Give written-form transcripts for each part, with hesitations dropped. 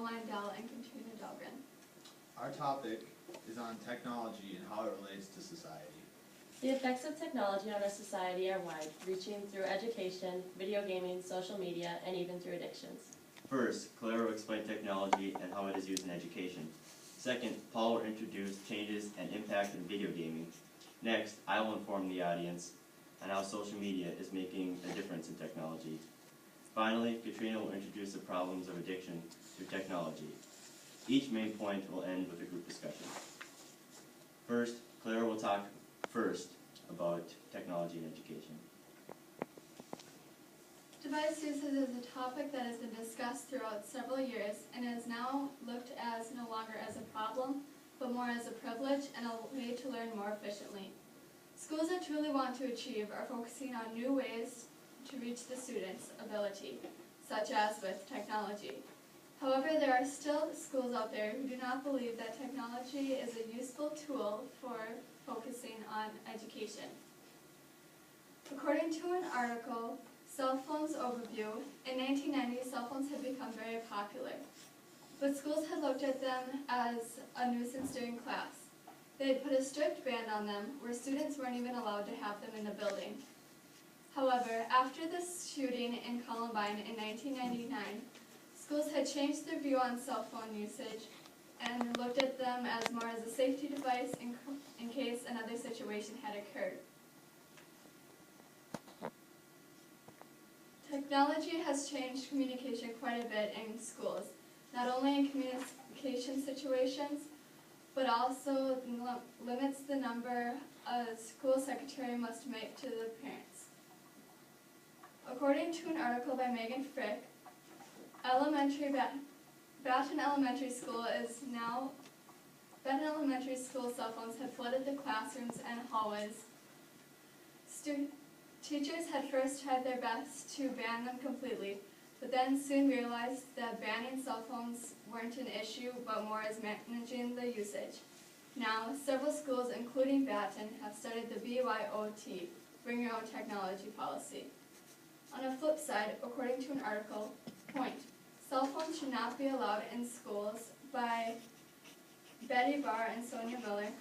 Meindl, and Katrina Dalgren. Our topic is on technology and how it relates to society. The effects of technology on our society are wide, reaching through education, video gaming, social media, and even through addictions. First, Claire will explain technology and how it is used in education. Second, Paul will introduce changes and impact in video gaming. Next, I will inform the audience on how social media is making a difference in technology. Finally, Katrina will introduce the problems of addiction through technology. Each main point will end with a group discussion. First, Claire will talk first about technology and education. Device usage is a topic that has been discussed throughout several years and is now looked as no longer as a problem, but more as a privilege and a way to learn more efficiently. Schools that truly want to achieve are focusing on new ways to reach the students' ability, such as with technology. However, there are still schools out there who do not believe that technology is a useful tool for focusing on education. According to an article, Cell Phones Overview, in 1990, cell phones had become very popular, but schools had looked at them as a nuisance during class. They had put a strict ban on them, where students weren't even allowed to have them in the building. However, after the shooting in Columbine in 1999, schools had changed their view on cell phone usage and looked at them as more as a safety device in case another situation had occurred. Technology has changed communication quite a bit in schools, not only in communication situations, but also limits the number a school secretary must make to the parents. According to an article by Megan Frick, Baton Elementary School cell phones had flooded the classrooms and hallways. Teachers had first tried their best to ban them completely, but then soon realized that banning cell phones weren't an issue, but more as managing the usage. Now, several schools, including Baton, have started the BYOT, Bring Your Own Technology policy. On a flip side, according to an article, Point, cell phones should not be allowed in schools by Betty Barr and Sonia Miller.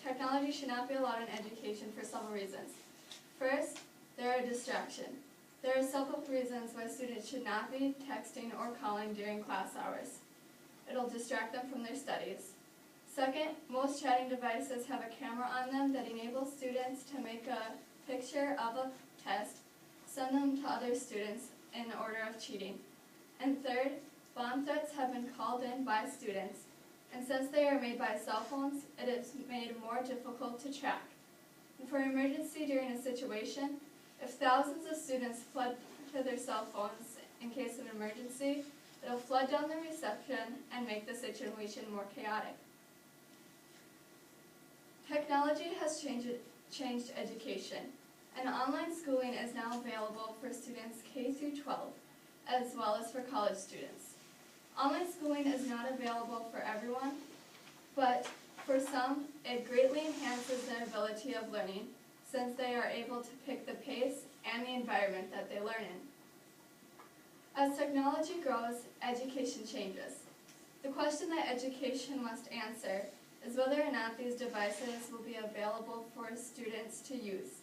Technology should not be allowed in education for several reasons. First, they're a distraction. There are several reasons why students should not be texting or calling during class hours. It'll distract them from their studies. Second, most chatting devices have a camera on them that enables students to make a picture of a test, send them to other students in order of cheating. And third, bomb threats have been called in by students, and since they are made by cell phones, it is made more difficult to track. And for emergency during a situation, if thousands of students flood to their cell phones in case of an emergency, it'll flood down the reception and make the situation more chaotic. Technology has changed education, and online schooling is now available for students K through 12, as well as for college students. Online schooling is not available for everyone, but for some, it greatly enhances their ability of learning, since they are able to pick the pace and the environment that they learn in. As technology grows, education changes. The question that education must answer is whether or not these devices will be available for students to use.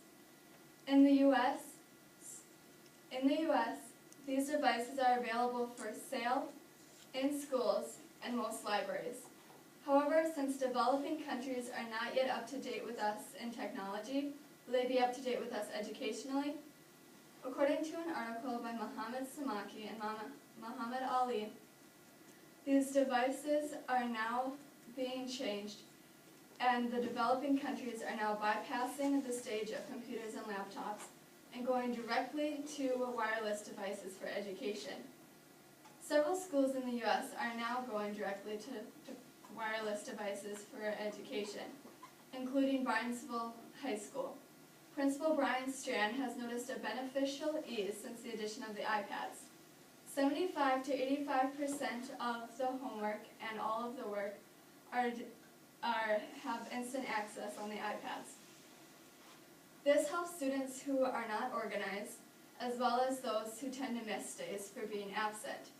In the U.S., these devices are available for sale in schools and most libraries. However, since developing countries are not yet up to date with us in technology, will they be up to date with us educationally? According to an article by Mohammed Samaki and Muhammad Ali, these devices are now being changed, and the developing countries are now bypassing the stage of computers and laptops and going directly to wireless devices for education. Several schools in the U.S. are now going directly to wireless devices for education, including Barnesville High School. Principal Brian Strand has noticed a beneficial ease since the addition of the iPads. 75 to 85% of the homework and all of the work have instant access on the iPads. This helps students who are not organized as well as those who tend to miss days for being absent.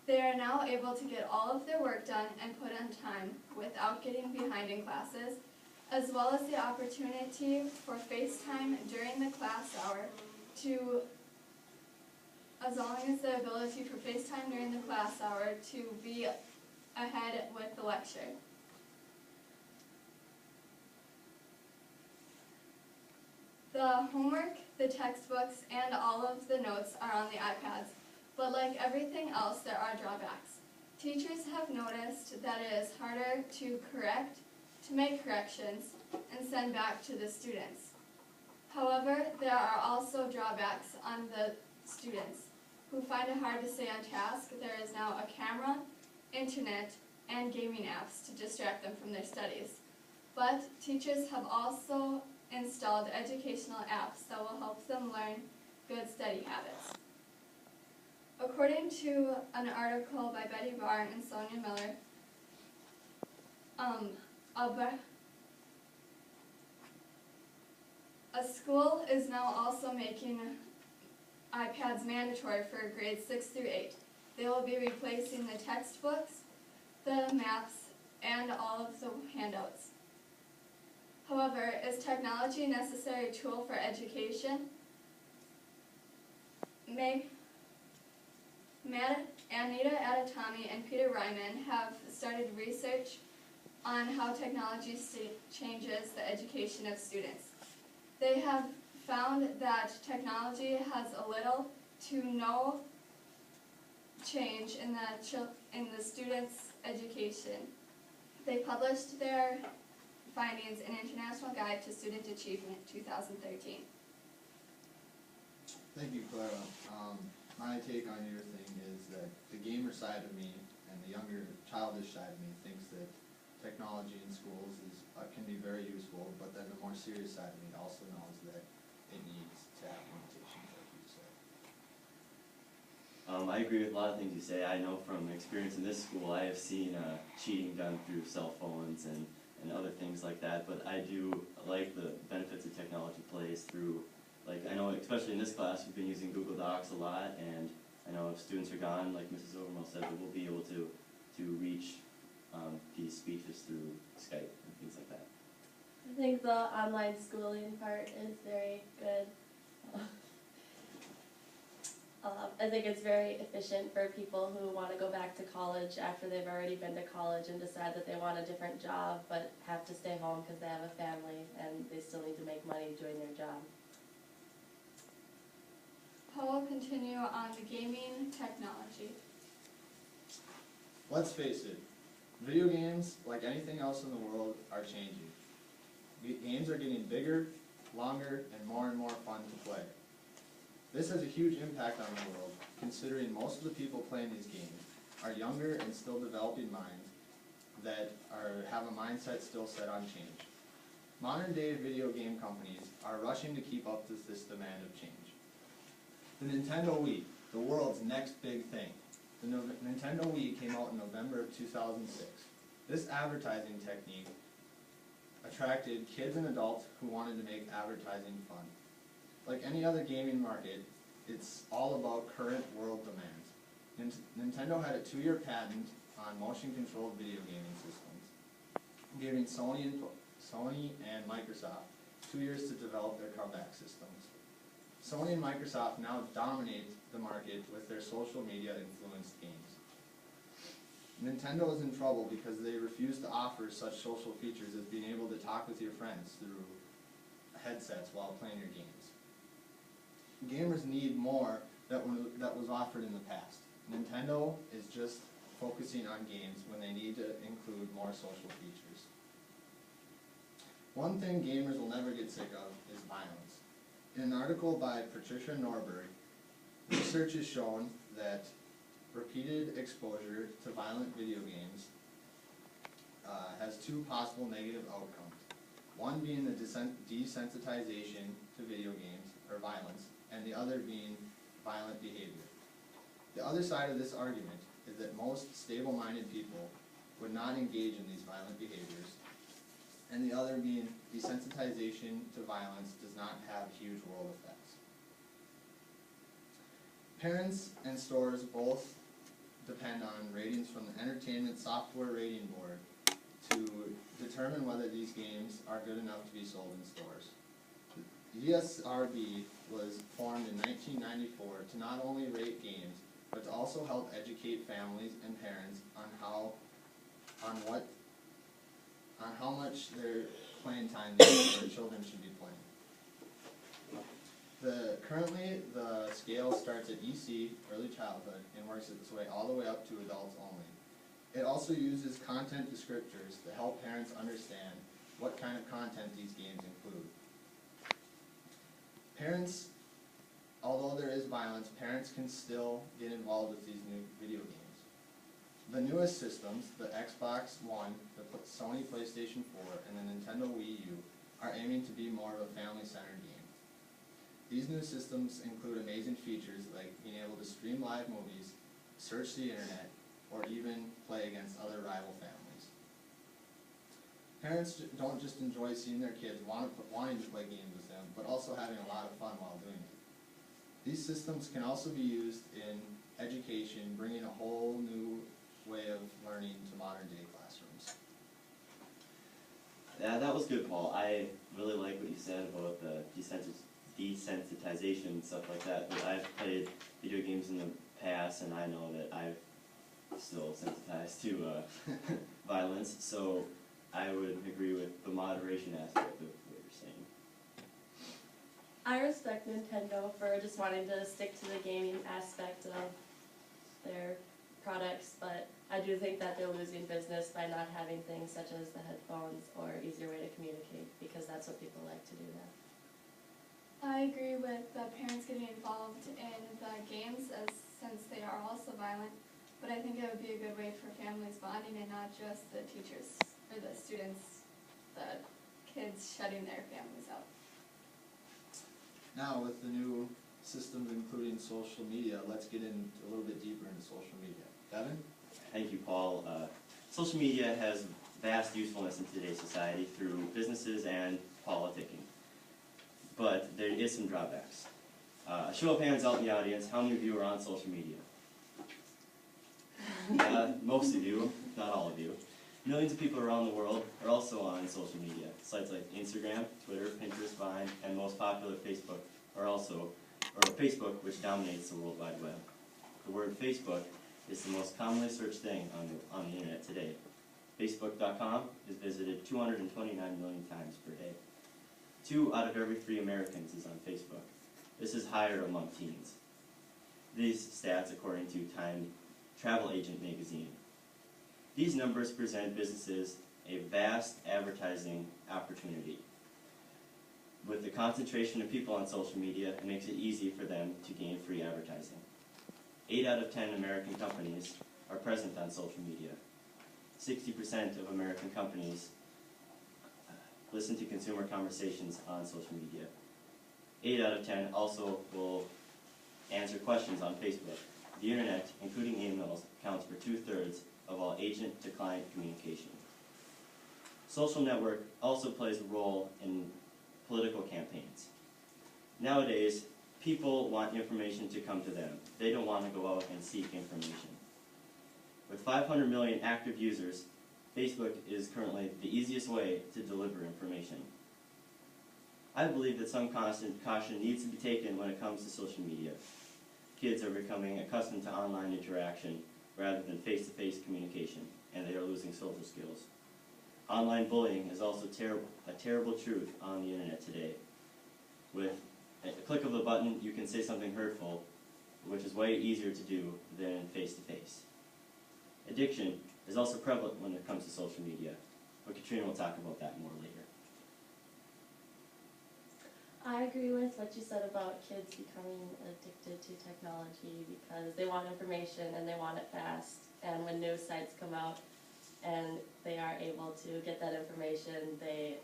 They are now able to get all of their work done and put on time without getting behind in classes, as well as the opportunity for FaceTime during the class hour as long as the ability for FaceTime during the class hour to be ahead with the lecture. The homework, the textbooks, and all of the notes are on the iPads, but like everything else, there are drawbacks. Teachers have noticed that it is harder to make corrections, and send back to the students. However, there are also drawbacks on the students who find it hard to stay on task. There is now a camera, internet, and gaming apps to distract them from their studies. But teachers have also installed educational apps that will help them learn good study habits. According to an article by Betty Barr and Sonia Miller, a school is now also making iPads mandatory for grades 6 through 8. They will be replacing the textbooks, the maps, and all of the handouts. However, is technology a necessary tool for education? Anita Adatami and Peter Ryman have started research on how technology changes the education of students. They have found that technology has a little to no change in the students' education. They published their findings in International Guide to Student Achievement 2013. Thank you, Clara. My take on your thing is that the gamer side of me and the younger, childish side of me thinks that technology in schools can be very useful, but then the more serious side of me also knows that it needs to have limitations, like you said. I agree with a lot of things you say. I know from experience in this school, I have seen cheating done through cell phones and other things like that, but I do like the benefits that technology plays through, like I know especially in this class we've been using Google Docs a lot, and I know if students are gone, like Mrs. Overmoe said, that we'll be able to reach these speeches through Skype and things like that. I think the online schooling part is very good. I think it's very efficient for people who want to go back to college after they've already been to college and decide that they want a different job but have to stay home because they have a family and they still need to make money doing their job. Paul will continue on the gaming technology. Let's face it, video games, like anything else in the world, are changing. Games are getting bigger, longer, and more fun to play. This has a huge impact on the world, considering most of the people playing these games are younger and still developing minds that have a mindset still set on change. Modern day video game companies are rushing to keep up with this demand of change. The Nintendo Wii, the world's next big thing. The Nintendo Wii came out in November of 2006. This advertising technique attracted kids and adults who wanted to make advertising fun. Like any other gaming market, it's all about current world demands. Nintendo had a 2-year patent on motion-controlled video gaming systems, giving Sony and Microsoft 2 years to develop their comeback systems. Sony and Microsoft now dominate the market with their social media-influenced games. Nintendo is in trouble because they refuse to offer such social features as being able to talk with your friends through headsets while playing your games. Gamers need more that was offered in the past. Nintendo is just focusing on games when they need to include more social features. One thing gamers will never get sick of is violence. In an article by Patricia Norbury, research has shown that repeated exposure to violent video games has 2 possible negative outcomes. One being the desensitization to video games or violence, and the other being violent behavior. The other side of this argument is that most stable-minded people would not engage in these violent behaviors, and the other being desensitization to violence does not have huge world effects. Parents and stores both depend on ratings from the Entertainment Software Rating Board to determine whether these games are good enough to be sold in stores. The ESRB was formed in 1994 to not only rate games, but to also help educate families and parents on how much their playing time their children should be playing. Currently, the scale starts at EC, early childhood, and works its way all the way up to adults only. It also uses content descriptors to help parents understand what kind of content these games include. Parents, although there is violence, parents can still get involved with these new video games. The newest systems, the Xbox One, the Sony PlayStation 4, and the Nintendo Wii U, are aiming to be more of a family-centered game. These new systems include amazing features like being able to stream live movies, search the internet, or even play against other rival families. Parents don't just enjoy seeing their kids wanting to play games with them, but also having a lot of fun while doing it. These systems can also be used in education, bringing a whole new way of learning to modern-day classrooms. Yeah, that was good, Paul. I really like what you said about the desensitization and stuff like that. But I've played video games in the past, and I know that I'm still sensitized to violence. So I would agree with the moderation aspect of what you're saying. I respect Nintendo for just wanting to stick to the gaming aspect of their products, but I do think that they're losing business by not having things such as the headphones or easier way to communicate, because that's what people like to do now. I agree with the parents getting involved in the games since they are also violent, but I think it would be a good way for families bonding and not just the teachers or the students, the kids shutting their families out. Now, with the new systems including social media, let's get in a little bit deeper into social media. Devin? Thank you, Paul. Social media has vast usefulness in today's society through businesses and politicking. But there is some drawbacks. Show of hands out in the audience, how many of you are on social media? Most of you, not all of you. Millions of people around the world are also on social media. Sites like Instagram, Twitter, Pinterest, Vine, and most popular Facebook Facebook, which dominates the World Wide Web. The word Facebook is the most commonly searched thing on the internet today. Facebook.com is visited 229 million times per day. 2 out of every 3 Americans is on Facebook. This is higher among teens. These stats according to Time Travel Agent magazine. These numbers present businesses a vast advertising opportunity. With the concentration of people on social media, it makes it easy for them to gain free advertising. 8 out of 10 American companies are present on social media. 60% of American companies listen to consumer conversations on social media. 8 out of 10 also will answer questions on Facebook. The internet, including emails, accounts for 2/3 of all agent-to-client communication. Social network also plays a role in political campaigns. Nowadays, people want information to come to them. They don't want to go out and seek information. With 500 million active users, Facebook is currently the easiest way to deliver information. I believe that some caution needs to be taken when it comes to social media. Kids are becoming accustomed to online interaction rather than face-to-face communication, and they are losing social skills. Online bullying is also a terrible truth on the internet today. With a click of the button, you can say something hurtful, which is way easier to do than face-to-face. Addiction is also prevalent when it comes to social media, but Katrina will talk about that more later. I agree with what you said about kids becoming addicted to technology because they want information and they want it fast. And when news sites come out and they are able to get that information, they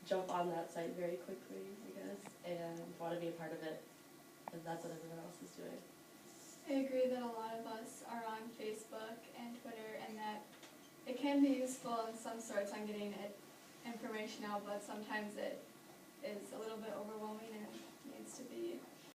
jump on that site very quickly, I guess, and want to be a part of it because that's what everyone else is doing. I agree that a lot of us are on Facebook and Twitter, and that it can be useful in some sorts on getting information out, but sometimes it is a little bit overwhelming and needs to be